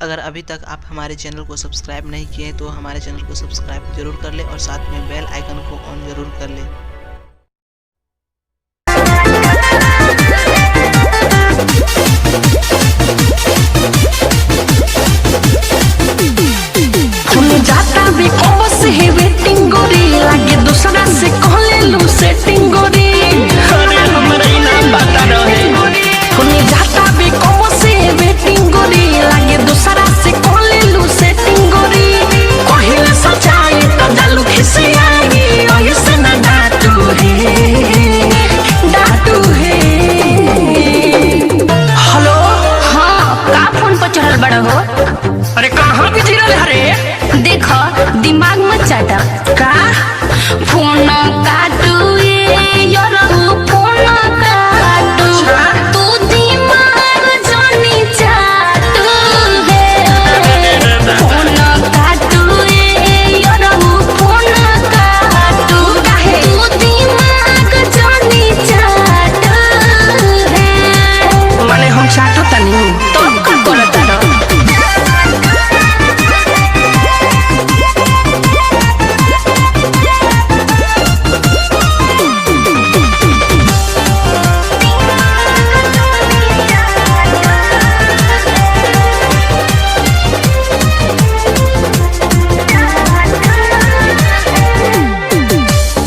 अगर अभी तक आप हमारे चैनल को सब्सक्राइब नहीं किए तो हमारे चैनल को सब्सक्राइब जरूर कर ले और साथ में बेल आइकन को ऑन जरूर कर ले। दूसरा से कहले लू सेटिंग गोरी, अरे हमरा ई नाम बता रहे खुनी जाता भी कौन से वेटिंग गोरी, लागे दूसरा से कहले लू सेटिंग गोरी, कहिले सच्चाई तो जालू खिसियाई ओही से ना डाटू है। हेलो हाँ का फोन पर चढ़ल बड़ा हो? अरे कहाँ बिजी रहे हरे? देखो दिमाग मत चाटा का फोन काटू फोन काटू तू दिमाग जानी चाटू है। फोन काटू फोन काटू काहे तू दिमाग जानी चाटू है। माने हम चाटो तनी तो का करता रहो?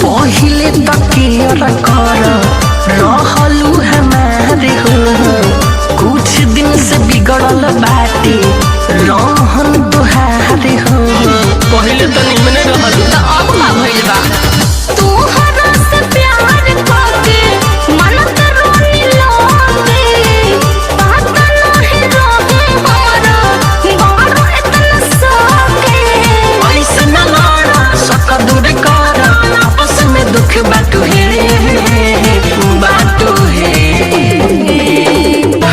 पहिले तकियर कर रहलू हमारे हो, कुछ दिन से बिगड़ल बाटे रहन तुहारे हो। पहिले तो निमने रहलू तो अब का भइल बा? तू हरा से प्यार करके मन के रोनी लोगे, बात नहीं रोगे हमारा बारो इतना सोगे। ऐसे न लड़ा सका दूर कर आपस में दुख बाटू है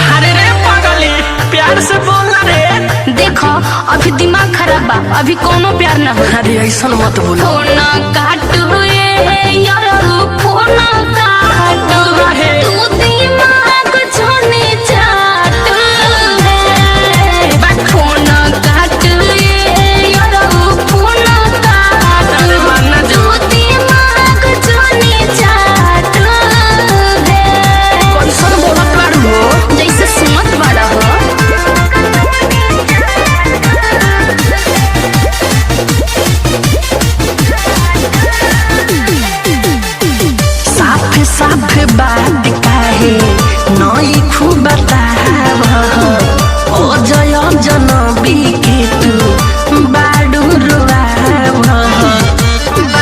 अरे रे पागली प्यार से बोलना रे। देखो अभी दिमाग खराब बा, अभी कोनो प्यार ना हो। अरे ऐसा मत बोलो। फोन काटू यार फोन काटू तू दिमाग जाने चाटू है। फोन काटू यार फोन काटू तू दिमाग जाने चाटू है। कैसन बोलत बारू हो? जैसे सुमत बड़ा हो। साफ साफ बात काहे नई खूब बताव ओ जय जनबी के तू बाडू रुआव।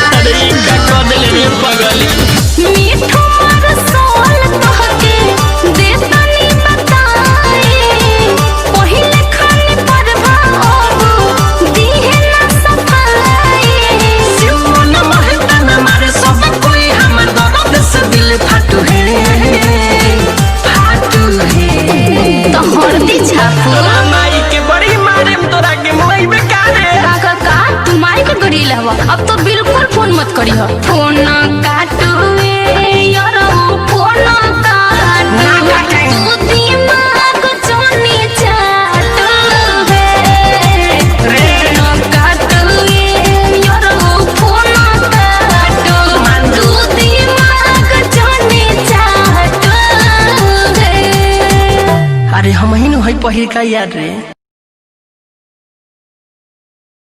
अरे का कदले रे पगली मीठो मार सोल कहके देतनी बताए, पहिले खाने पर भाव दिहे ना सफाई। सिमन महता न मारे सब कोई हमर दर्द से दिल फाटू है तो हरदी छापू माई के बड़ी मारे तोरा के मोई में कारे। का तू माई के गरील हवा, अब तो बिल्कुल फोन मत करी हो। फोन काटू यार फोन काटू तू दिमाग जानी चाटू है। फोन काटू यार फोन काटू तू दिमाग जानी चाटू है। अरे हम ही है पहिर का याद रे।